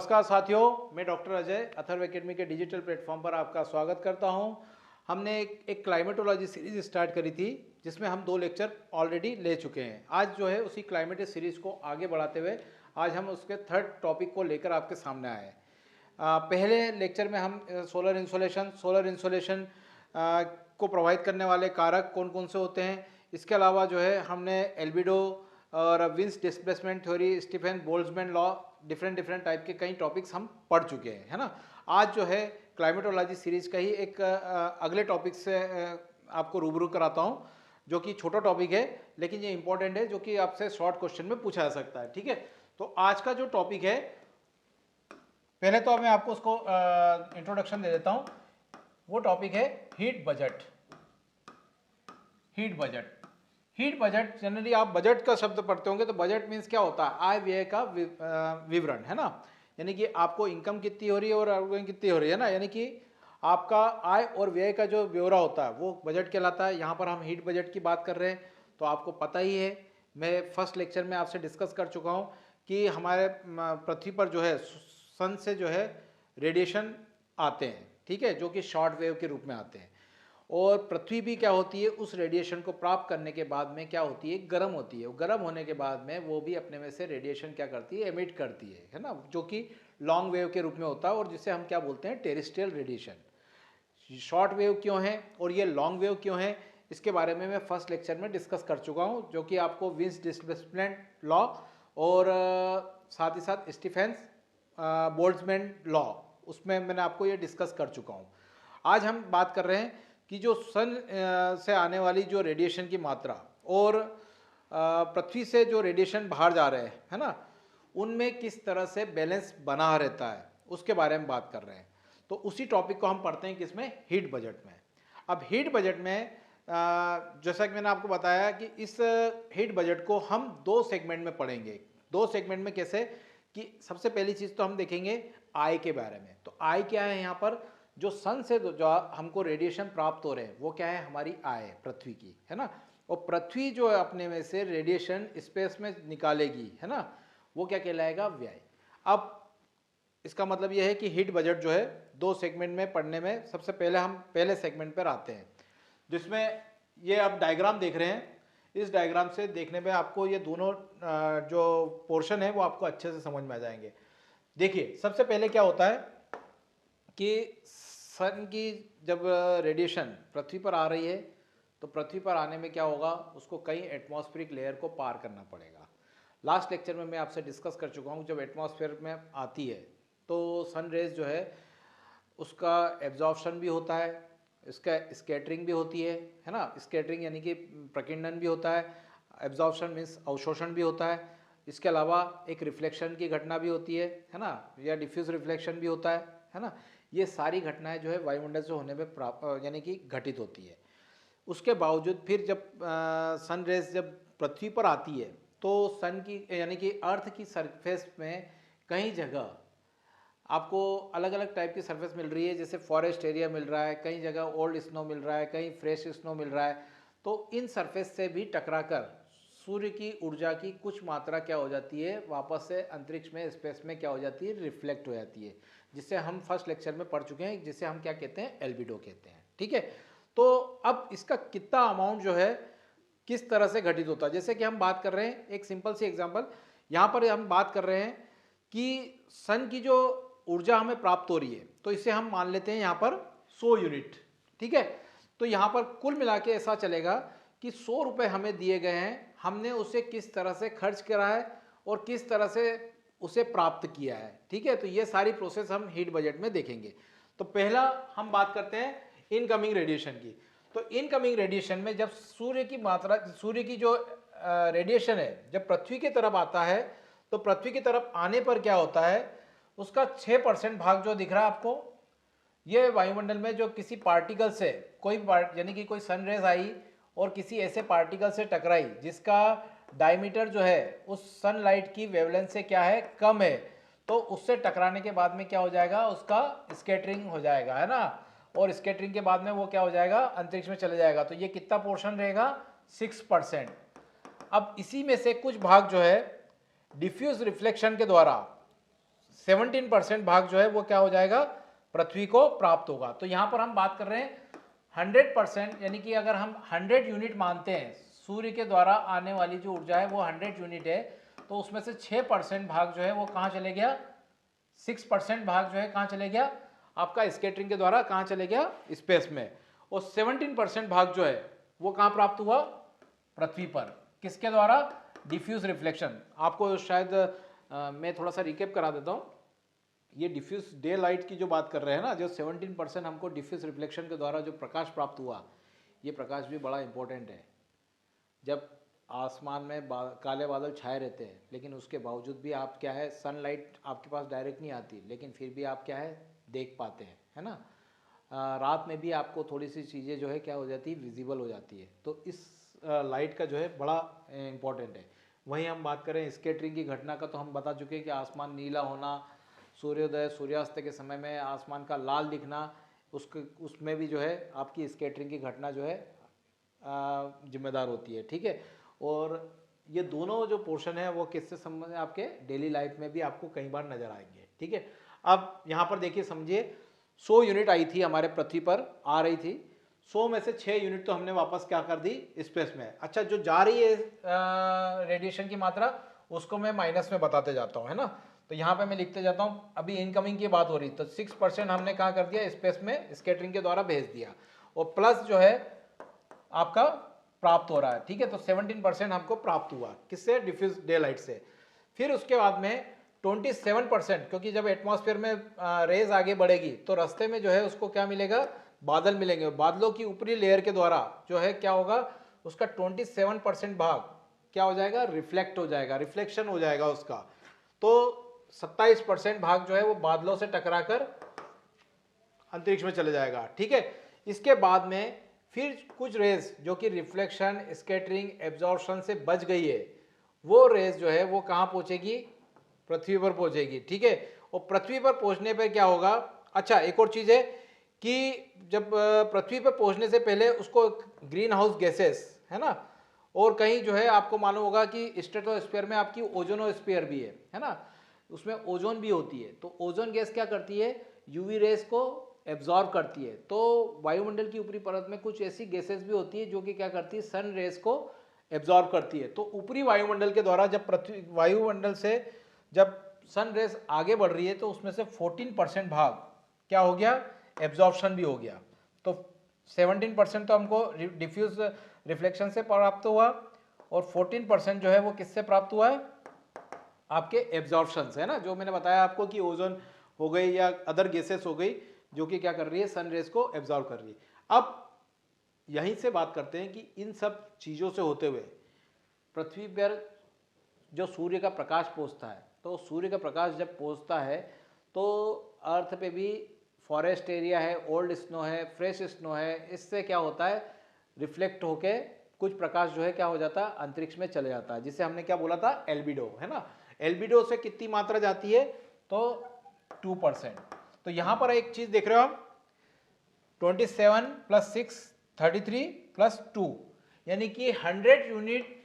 नमस्कार साथियों, मैं डॉक्टर अजय अथर्व एकेडमी के डिजिटल प्लेटफॉर्म पर आपका स्वागत करता हूं। हमने एक क्लाइमेटोलॉजी सीरीज स्टार्ट करी थी जिसमें हम 2 लेक्चर ऑलरेडी ले चुके हैं। आज जो है उसी क्लाइमेट सीरीज को आगे बढ़ाते हुए आज हम उसके थर्ड टॉपिक को लेकर आपके सामने आए हैं। पहले लेक्चर में हम सोलर इंसोलेशन को प्रभावित करने वाले कारक कौन कौन से होते हैं, इसके अलावा जो है हमने एल्बिडो और wins displacement theory, Stefan Boltzmann law, different type के कई टॉपिक्स हम पढ़ चुके हैं, है ना। आज जो है क्लाइमेटोलॉजी सीरीज का ही एक अगले टॉपिक से आपको रूबरू कराता हूँ, जो कि छोटा टॉपिक है लेकिन ये इंपॉर्टेंट है, जो कि आपसे शॉर्ट क्वेश्चन में पूछा जा सकता है। ठीक है, तो आज का जो टॉपिक है, पहले तो मैं आपको उसको इंट्रोडक्शन दे देता हूँ। वो टॉपिक है heat budget. Heat budget generally आप बजट का शब्द पढ़ते होंगे तो बजट मीन्स क्या होता है, आय व्यय का विवरण, है ना। यानी कि आपको इनकम कितनी हो रही है और आउटगोइंग कितनी हो रही है ना, यानी कि आपका आय और व्यय का जो ब्यौरा होता है वो बजट कहलाता है। यहाँ पर हम हीट बजट की बात कर रहे हैं तो आपको पता ही है, मैं फर्स्ट लेक्चर में आपसे डिस्कस कर चुका हूँ कि हमारे पृथ्वी पर जो है सन से जो है रेडिएशन आते हैं, ठीक है, जो कि शॉर्ट वेव के रूप में आते हैं। और पृथ्वी भी क्या होती है, उस रेडिएशन को प्राप्त करने के बाद में क्या होती है, गर्म होती है। गर्म होने के बाद में वो भी अपने में से रेडिएशन क्या करती है, एमिट करती है ना, जो कि लॉन्ग वेव के रूप में होता है और जिसे हम क्या बोलते हैं, टेरेस्ट्रियल रेडिएशन। शॉर्ट वेव क्यों है और ये लॉन्ग वेव क्यों है, इसके बारे में मैं फर्स्ट लेक्चर में डिस्कस कर चुका हूँ, जो कि आपको विंस डिस्प्लेसमेंट लॉ और साथ ही साथ स्टीफेंस बोल्ट्जमैन लॉ, उसमें मैंने आपको ये डिस्कस कर चुका हूँ। आज हम बात कर रहे हैं कि जो सन से आने वाली जो रेडिएशन की मात्रा और पृथ्वी से जो रेडिएशन बाहर जा रहे हैं, है ना, उनमें किस तरह से बैलेंस बना रहता है, उसके बारे में बात कर रहे हैं। तो उसी टॉपिक को हम पढ़ते हैं किसमें, हीट बजट में। अब हीट बजट में जैसा कि मैंने आपको बताया कि इस हीट बजट को हम 2 सेगमेंट में पढ़ेंगे। 2 सेगमेंट में कैसे कि सबसे पहली चीज़ तो हम देखेंगे आय के बारे में। तो आय क्या है, यहाँ पर जो सन से जो हमको रेडिएशन प्राप्त हो रहे हैं वो क्या है, हमारी आय पृथ्वी की, है ना। और पृथ्वी जो है अपने में से रेडिएशन स्पेस में निकालेगी, है ना, वो क्या कहलाएगा, व्यय। अब इसका मतलब यह है कि हीट बजट जो है 2 सेगमेंट में पढ़ने में, सबसे पहले हम पहले सेगमेंट पर आते हैं, जिसमें ये आप डायग्राम देख रहे हैं। इस डायग्राम से देखने में आपको ये दोनों जो पोर्शन है वो आपको अच्छे से समझ में आ जाएंगे। देखिए, सबसे पहले क्या होता है कि सन की जब रेडिएशन पृथ्वी पर आ रही है तो पृथ्वी पर आने में क्या होगा, उसको कई एटमॉस्फेरिक लेयर को पार करना पड़ेगा। लास्ट लेक्चर में मैं आपसे डिस्कस कर चुका हूँ, जब एटमॉस्फेयर में आती है तो सन रेज जो है उसका एब्जॉर्प्शन भी होता है, इसका स्कैटरिंग भी होती है ना। स्कैटरिंग यानी कि प्रकीर्णन भी होता है, एब्जॉर्प्शन मीन्स अवशोषण भी होता है। इसके अलावा एक रिफ्लेक्शन की घटना भी होती है ना, या डिफ्यूज रिफ्लेक्शन भी होता है ना। ये सारी घटनाएं जो है वायुमंडल से होने में यानी कि घटित होती है। उसके बावजूद फिर जब सन रेज जब पृथ्वी पर आती है तो सन की यानी कि अर्थ की सरफेस में कई जगह आपको अलग अलग टाइप की सरफेस मिल रही है, जैसे फॉरेस्ट एरिया मिल रहा है, कई जगह ओल्ड स्नो मिल रहा है, कहीं फ्रेश स्नो मिल रहा है। तो इन सरफेस से भी टकराकर सूर्य की ऊर्जा की कुछ मात्रा क्या हो जाती है, वापस से अंतरिक्ष में स्पेस में क्या हो जाती है, रिफ्लेक्ट हो जाती है, जिसे हम फर्स्ट लेक्चर में पढ़ चुके हैं, जिसे हम क्या कहते हैं, एल्बिडो कहते हैं। ठीक है, तो अब इसका कितना अमाउंट जो है किस तरह से घटित होता है, जैसे कि हम बात कर रहे हैं, एक सिंपल सी एग्जांपल यहाँ पर हम बात कर रहे हैं कि सन की जो ऊर्जा हमें प्राप्त हो रही है तो इसे हम मान लेते हैं यहाँ पर 100 यूनिट। ठीक है, तो यहाँ पर कुल मिला के ऐसा चलेगा कि 100 रुपये हमें दिए गए हैं, हमने उसे किस तरह से खर्च करा है और किस तरह से उसे प्राप्त किया है। ठीक है, तो ये सारी प्रोसेस हम हीट बजट में देखेंगे। तो पहला हम बात करते हैं इनकमिंग रेडिएशन की। तो इनकमिंग रेडिएशन में जब सूर्य की मात्रा, सूर्य की जो रेडिएशन है जब पृथ्वी की तरफ आता है तो पृथ्वी की तरफ आने पर क्या होता है, उसका 6% भाग जो दिख रहा है आपको, ये वायुमंडल में जो किसी पार्टिकल से कोई यानी कि कोई सनरेज आई और किसी ऐसे पार्टिकल से टकराई जिसका डायमीटर जो है उस सनलाइट की वेवलेंथ से क्या है, कम है, तो उससे टकराने के बाद में क्या हो जाएगा, उसका स्कैटरिंग हो जाएगा, है ना। और स्कैटरिंग के बाद में वो क्या हो जाएगा, अंतरिक्ष में चले जाएगा। तो ये कितना पोर्शन रहेगा, 6%। अब इसी में से कुछ भाग जो है डिफ्यूज रिफ्लेक्शन के द्वारा 17% भाग जो है वो क्या हो जाएगा, पृथ्वी को प्राप्त होगा। तो यहाँ पर हम बात कर रहे हैं 100%, यानी कि अगर हम 100 यूनिट मानते हैं सूर्य के द्वारा आने वाली जो ऊर्जा है वो 100 यूनिट है, तो उसमें से 6% भाग जो है वो कहाँ चले गया, 6% भाग जो है कहाँ चले गया, आपका स्कैटरिंग के द्वारा कहाँ चले गया, स्पेस में। और 17% भाग जो है वो कहाँ प्राप्त हुआ, पृथ्वी पर। किसके द्वारा, डिफ्यूज रिफ्लेक्शन। आपको शायद मैं थोड़ा सा रिकेप करा देता हूँ। ये डिफ्यूज डे लाइट की जो बात कर रहे हैं ना, जो 17% हमको डिफ्यूज रिफ्लेक्शन के द्वारा जो प्रकाश प्राप्त हुआ, ये प्रकाश भी बड़ा इंपॉर्टेंट है। जब आसमान में काले बादल छाए रहते हैं, लेकिन उसके बावजूद भी आप क्या है, सनलाइट आपके पास डायरेक्ट नहीं आती, लेकिन फिर भी आप क्या है, देख पाते हैं, है ना। रात में भी आपको थोड़ी सी चीज़ें जो है क्या हो जाती है, विजिबल हो जाती है। तो इस लाइट का जो है बड़ा इम्पॉर्टेंट है। वहीं हम बात करें स्कैटरिंग की घटना का, तो हम बता चुके हैं कि आसमान नीला होना, सूर्योदय सूर्यास्त के समय में आसमान का लाल दिखना, उसमें भी जो है आपकी स्कैटरिंग की घटना जो है जिम्मेदार होती है, ठीक है। और ये दोनों जो पोर्शन है वो किससे संबंधित है, आपके डेली लाइफ में भी आपको कई बार नजर आएंगे, ठीक है। अब यहाँ पर देखिए, समझिए 100 यूनिट आई थी हमारे पृथ्वी पर, आ रही थी 100 में से 6 यूनिट तो हमने वापस क्या कर दी, स्पेस में। अच्छा, जो जा रही है रेडिएशन की मात्रा, उसको मैं माइनस में बताते जाता हूँ, है ना। तो यहाँ पे मैं लिखते जाता हूँ, अभी इनकमिंग की बात हो रही, तो 6% हमने कहाँ कर दिया, स्पेस में स्कैटरिंग के द्वारा भेज दिया, और प्लस जो है आपका प्राप्त हो रहा है, ठीक है। तो 17% हमको प्राप्त हुआ, किससे, डिफ्यूज डे लाइट से। फिर उसके बाद में 27%, क्योंकि जब एटमॉस्फेयर में रेज आगे बढ़ेगी तो रास्ते में जो है उसको क्या मिलेगा, बादल मिलेंगे। बादलों की ऊपरी लेयर के द्वारा जो है क्या होगा, उसका 27% भाग क्या हो जाएगा, रिफ्लेक्ट हो जाएगा, रिफ्लेक्शन हो जाएगा उसका। तो 27% भाग जो है वो बादलों से टकराकर अंतरिक्ष में चले जाएगा, ठीक है। इसके बाद में फिर कुछ रेज जो कि रिफ्लेक्शन, स्कैटरिंग, एब्जॉर्प्शन से बच गई है, वो रेज जो है वो कहाँ पहुंचेगी, पृथ्वी पर पहुंचेगी, ठीक है। और पृथ्वी पर पहुंचने पर क्या होगा, अच्छा एक और चीज है कि जब पृथ्वी पर पहुंचने से पहले उसको ग्रीन हाउस गैसेस, है ना, और कहीं जो है आपको मालूम होगा कि स्ट्रेटोस्फीयर में आपकी ओजोनोस्फीयर भी है ना, उसमें ओजोन भी होती है। तो ओजोन गैस क्या करती है, यूवी रेस को एब्जॉर्ब करती है। तो वायुमंडल की ऊपरी परत में कुछ ऐसी गैसेस भी होती है जो कि क्या करती है, सन रेस को एब्जॉर्ब करती है। तो ऊपरी वायुमंडल के द्वारा जब पृथ्वी वायुमंडल से जब सन रेस आगे बढ़ रही है, तो उसमें से 14% भाग क्या हो गया, एब्जॉर्प्शन भी हो गया। तो 17% तो हमको डिफ्यूज रिफ्लेक्शन से प्राप्त हुआ, और 14% जो है वो किससे प्राप्त हुआ है, आपके एब्जॉर्प्शन से, है ना। जो मैंने बताया आपको कि ओजोन हो गई या अदर गैसेस हो गई जो कि क्या कर रही है, सन रेस को एब्जॉर्ब कर रही है। अब यहीं से बात करते हैं कि इन सब चीज़ों से होते हुए पृथ्वी पर जो सूर्य का प्रकाश पहुंचता है, तो सूर्य का प्रकाश जब पहुंचता है तो अर्थ पे भी फॉरेस्ट एरिया है, ओल्ड स्नो है, फ्रेश स्नो है, इससे क्या होता है, रिफ्लेक्ट होके कुछ प्रकाश जो है क्या हो जाता है, अंतरिक्ष में चले जाता है, जिसे हमने क्या बोला था, एल्बिडो, है ना। एल्बिडो से कितनी मात्रा जाती है, तो 2%। तो यहां पर एक चीज देख रहे हो आप, 27 + 6 33 + 2, यानी कि 100 यूनिट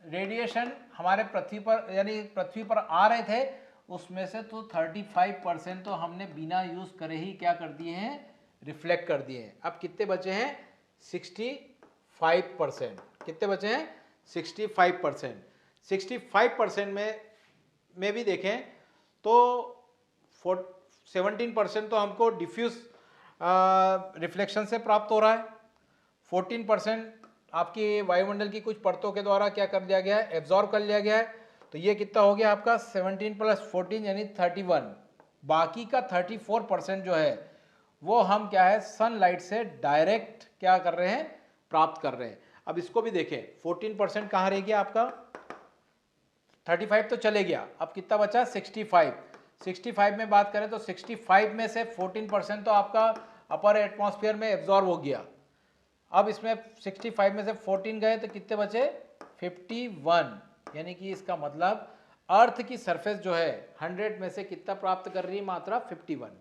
रेडिएशन हमारे पृथ्वी पर, यानी पृथ्वी पर आ रहे थे, उसमें से तो 35% तो हमने बिना यूज करे ही क्या कर दिए हैं, रिफ्लेक्ट कर दिए हैं। अब कितने बचे हैं, 65%। कितने बचे हैं, 65%। 65% में भी देखें तो 17% तो हमको डिफ्यूज रिफ्लेक्शन से प्राप्त हो रहा है, 14% आपकी वायुमंडल की कुछ परतों के द्वारा क्या कर दिया गया है, एब्जॉर्ब कर लिया गया है। तो ये कितना हो गया आपका 17 + 14 यानी 31। बाकी का 34% जो है वो हम क्या है, सनलाइट से डायरेक्ट क्या कर रहे हैं, प्राप्त कर रहे हैं। अब इसको भी देखें, 14% कहाँ रह गया आपका, 35 तो चले गया, अब कितना बचा, 65। 65 में बात करें तो 65 में से 14% तो आपका अपर एटमॉस्फेयर में एब्जॉर्ब हो गया। अब इसमें 65 में से 14 गए तो कितने बचे, 51। यानी कि इसका मतलब अर्थ की सरफेस जो है 100 में से कितना प्राप्त कर रही है, मात्रा 51।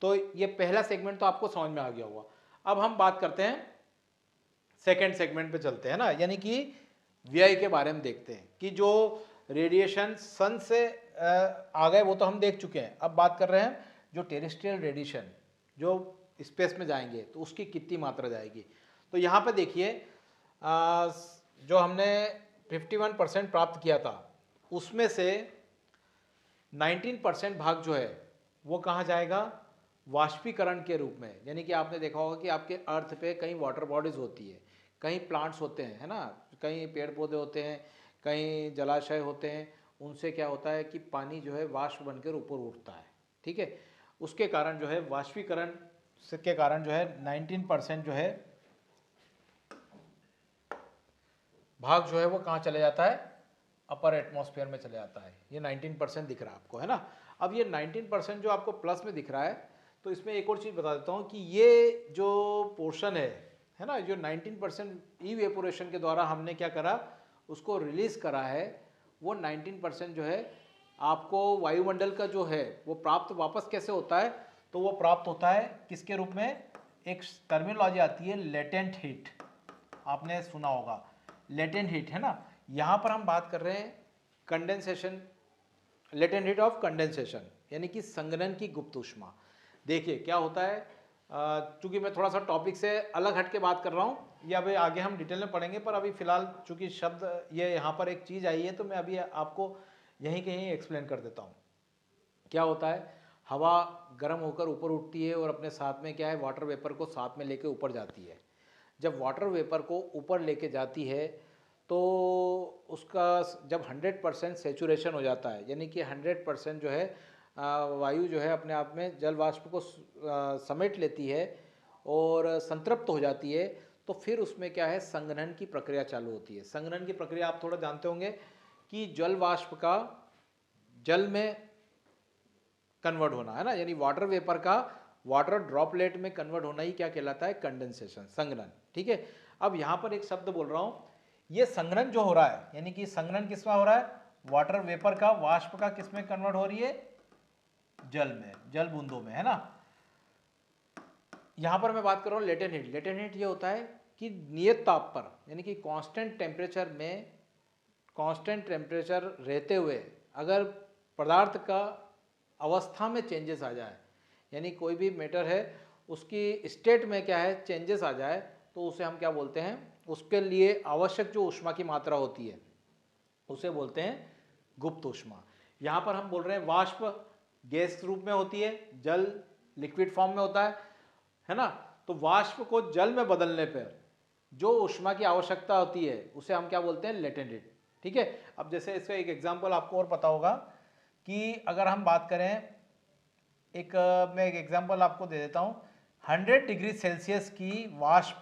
तो ये पहला सेगमेंट तो आपको समझ में आ गया होगा। अब हम बात करते हैं सेकेंड सेगमेंट पे चलते हैं ना, यानी कि व्यय के बारे में देखते हैं कि जो रेडिएशन सन से आ गए, वो तो हम देख चुके हैं। अब बात कर रहे हैं जो टेरेस्ट्रियल रेडिएशन जो स्पेस में जाएंगे तो उसकी कितनी मात्रा जाएगी। तो यहाँ पे देखिए जो हमने 51% प्राप्त किया था उसमें से 19% भाग जो है वो कहाँ जाएगा, वाष्पीकरण के रूप में। यानी कि आपने देखा होगा कि आपके अर्थ पे कहीं वाटर बॉडीज होती है, कहीं प्लांट्स होते हैं, है ना, कहीं पेड़ पौधे होते हैं, कहीं जलाशय होते हैं, उनसे क्या होता है कि पानी जो है वाष्प बनकर ऊपर उठता है, ठीक है। उसके कारण जो है वाष्पीकरण के कारण जो है 19% जो है भाग जो है वो कहाँ चले जाता है, अपर एटमॉस्फेयर में चले जाता है। ये 19% दिख रहा है आपको, है ना। अब ये 19% जो आपको प्लस में दिख रहा है, तो इसमें एक और चीज़ बता देता हूँ कि ये जो पोर्शन है ना, जो 19% इवेपोरेशन के द्वारा हमने क्या करा, उसको रिलीज करा है, वो 19% जो है आपको वायुमंडल का जो है वो प्राप्त वापस कैसे होता है, तो वो प्राप्त होता है किसके रूप में, एक टर्मिनोलॉजी आती है लेटेंट हीट, आपने सुना होगा लेटेंट हीट, है ना। यहाँ पर हम बात कर रहे हैं condensation, latent heat of condensation, यानी कि संघनन की गुप्त ऊष्मा। देखिए क्या होता है, चूंकि मैं थोड़ा सा टॉपिक से अलग हट के बात कर रहा हूँ, ये अभी आगे हम डिटेल में पढ़ेंगे, पर अभी फिलहाल चूंकि शब्द ये यहाँ पर एक चीज़ आई है तो मैं अभी आपको यहीं कहीं एक्सप्लेन कर देता हूँ। क्या होता है, हवा गर्म होकर ऊपर उठती है और अपने साथ में क्या है, वाटर वेपर को साथ में लेके ऊपर जाती है। जब वाटर वेपर को ऊपर लेके जाती है तो उसका जब 100% सेचुरेशन हो जाता है, यानी कि 100% जो है वायु जो है अपने आप में जल वाष्प को समेट लेती है और संतृप्त हो जाती है, तो फिर उसमें क्या है, संघनन की प्रक्रिया चालू होती है। संघनन की प्रक्रिया आप थोड़ा जानते होंगे कि जल वाष्प का जल में कन्वर्ट होना, है ना, यानी वाटर वेपर का वाटर ड्रॉपलेट में कन्वर्ट होना ही क्या कहलाता है, कंडेंसेशन, संघनन, ठीक है। अब यहाँ पर एक शब्द बोल रहा हूँ, ये संघनन जो हो रहा है, यानी कि संघनन किसमें हो रहा है, वाटर वेपर का वाष्प का किसमें कन्वर्ट हो रही है, जल में, जल बूंदों में, है ना। यहाँ पर मैं बात कर रहा हूँ लेटेंट हीट। लेटेंट हीट ये होता है कि नियत ताप पर, यानी कि कांस्टेंट टेम्परेचर में, कांस्टेंट टेम्परेचर रहते हुए अगर पदार्थ का अवस्था में चेंजेस आ जाए, यानी कोई भी मैटर है उसकी स्टेट में क्या है चेंजेस आ जाए, तो उसे हम क्या बोलते हैं, उसके लिए आवश्यक जो ऊष्मा की मात्रा होती है उसे बोलते हैं गुप्त ऊष्मा। यहाँ पर हम बोल रहे हैं वाष्प गैस रूप में होती है, जल लिक्विड फॉर्म में होता है ना। तो वाष्प को जल में बदलने पर जो ऊष्मा की आवश्यकता होती है उसे हम क्या बोलते हैं, लेटेंट हीट, ठीक है। अब जैसे इसका एक एग्जांपल आपको और पता होगा कि अगर हम बात करें, मैं एक एग्जांपल आपको दे देता हूं, 100 डिग्री सेल्सियस की वाष्प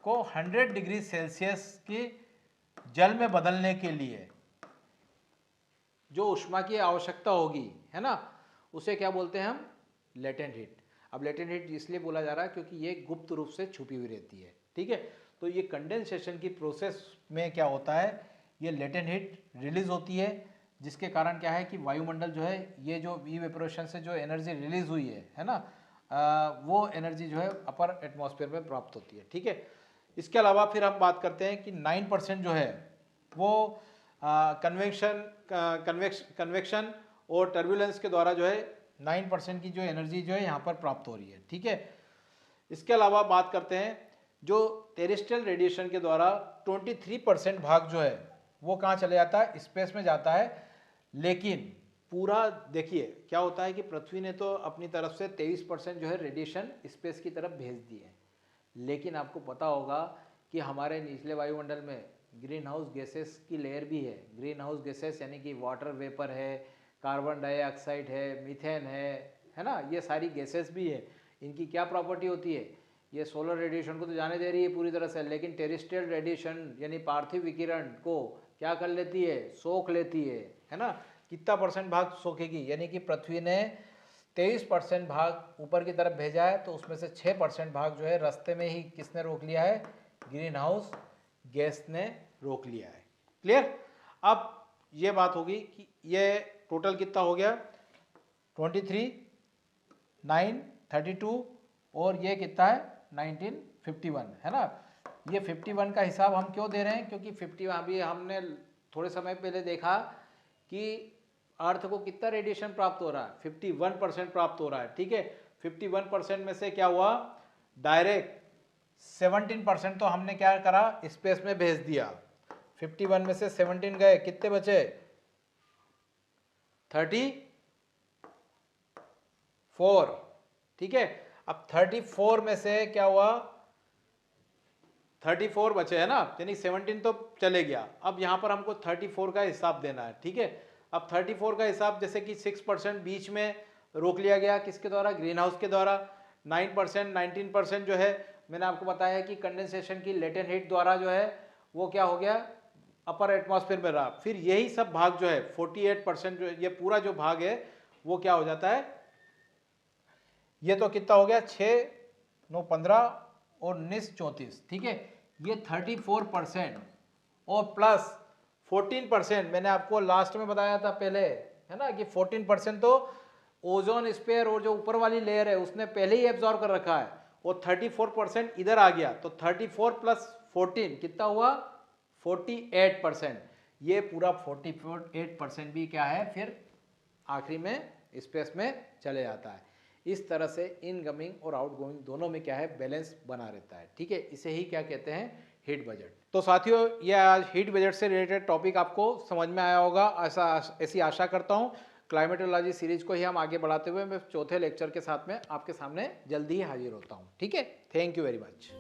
को 100 डिग्री सेल्सियस की जल में बदलने के लिए जो ऊष्मा की आवश्यकता होगी, है ना, उसे क्या बोलते हैं हम, लेटेंट हीट। अब लेटेंट हीट इसलिए बोला जा रहा है क्योंकि ये गुप्त रूप से छुपी हुई रहती है, ठीक है। तो ये कंडेंसेशन की प्रोसेस में क्या होता है, ये लेटेंट हीट रिलीज होती है, जिसके कारण क्या है कि वायुमंडल जो है, ये जो इवेपोरेशन से जो एनर्जी रिलीज हुई है ना, वो एनर्जी जो है अपर एटमॉस्फेयर में प्राप्त होती है, ठीक है। इसके अलावा फिर हम बात करते हैं कि 9% जो है वो कन्वेक्शन और टर्बुलेंस के द्वारा जो है 9% की जो एनर्जी जो है यहाँ पर प्राप्त हो रही है, ठीक है। इसके अलावा बात करते हैं जो टेरेस्ट्रियल रेडिएशन के द्वारा 23% भाग जो है वो कहाँ चले जाता है, स्पेस में जाता है। लेकिन पूरा देखिए क्या होता है कि पृथ्वी ने तो अपनी तरफ से 23% जो है रेडिएशन स्पेस की तरफ भेज दी है, लेकिन आपको पता होगा कि हमारे निचले वायुमंडल में ग्रीन हाउस गैसेस की लेयर भी है। ग्रीन हाउस गैसेस यानी कि वाटर वेपर है, कार्बन डाइऑक्साइड है, मीथेन है ना, ये सारी गैसेस भी है। इनकी क्या प्रॉपर्टी होती है, ये सोलर रेडिएशन को तो जाने दे रही है पूरी तरह से, लेकिन टेरेस्ट्रियल रेडिएशन यानी पार्थिव विकिरण को क्या कर लेती है, सोख लेती है ना। कितना परसेंट भाग सोखेगी, यानी कि पृथ्वी ने 23% भाग ऊपर की तरफ भेजा है, तो उसमें से 6% भाग जो है रास्ते में ही किसने रोक लिया है, ग्रीन हाउस गैस ने रोक लिया है। क्लियर। अब ये बात होगी कि ये टोटल कितना हो गया, 23, 9, 32 और ये कितना है 1951, है ना। ये 51 का हिसाब हम क्यों दे रहे हैं, क्योंकि 50 अभी हमने थोड़े समय पहले देखा कि अर्थ को कितना रेडिएशन प्राप्त हो रहा है, 51% प्राप्त हो रहा है, ठीक है। 51% में से क्या हुआ, डायरेक्ट 17% तो हमने क्या करा, स्पेस में भेज दिया। 51 में से 17 गए, कितने बचे, 34, ठीक है। अब 34 में से क्या हुआ, 34 बचे है ना, यानी 17 तो चले गया। अब यहाँ पर हमको 34 का हिसाब देना है, ठीक है। अब 34 का हिसाब, जैसे कि 6% बीच में रोक लिया गया, किसके द्वारा, ग्रीन हाउस के द्वारा। 9%, 19% जो है मैंने आपको बताया कि कंडेंसेशन की लेटेंट हीट द्वारा जो है वो क्या हो गया, अपर एटमॉस्फेयर में रहा। फिर यही सब भाग जो है 48% जो ये पूरा जो भाग है वो क्या हो जाता है, ये तो कितना हो गया, 6 9 15 और 19 34, ठीक है। ये 34% और प्लस 14%, मैंने आपको लास्ट में बताया था पहले, है ना, कि 14% तो ओजोन स्पेयर और जो ऊपर वाली लेयर है उसने पहले ही एब्जॉर्ब कर रखा है, और 34% इधर आ गया, तो 34 प्लस 14 कितना हुआ, 48%। ये पूरा 48% भी क्या है, फिर आखिरी में स्पेस में चले जाता है। इस तरह से इनकमिंग और आउटगोइंग दोनों में क्या है, बैलेंस बना रहता है, ठीक है। इसे ही क्या कहते हैं, हीट बजट। तो साथियों, ये आज हीट बजट से रिलेटेड टॉपिक आपको समझ में आया होगा, ऐसी आशा करता हूँ। क्लाइमेटोलॉजी सीरीज को ही हम आगे बढ़ाते हुए मैं चौथे लेक्चर के साथ में आपके सामने जल्दी ही हाजिर होता हूँ, ठीक है। Thank you very much.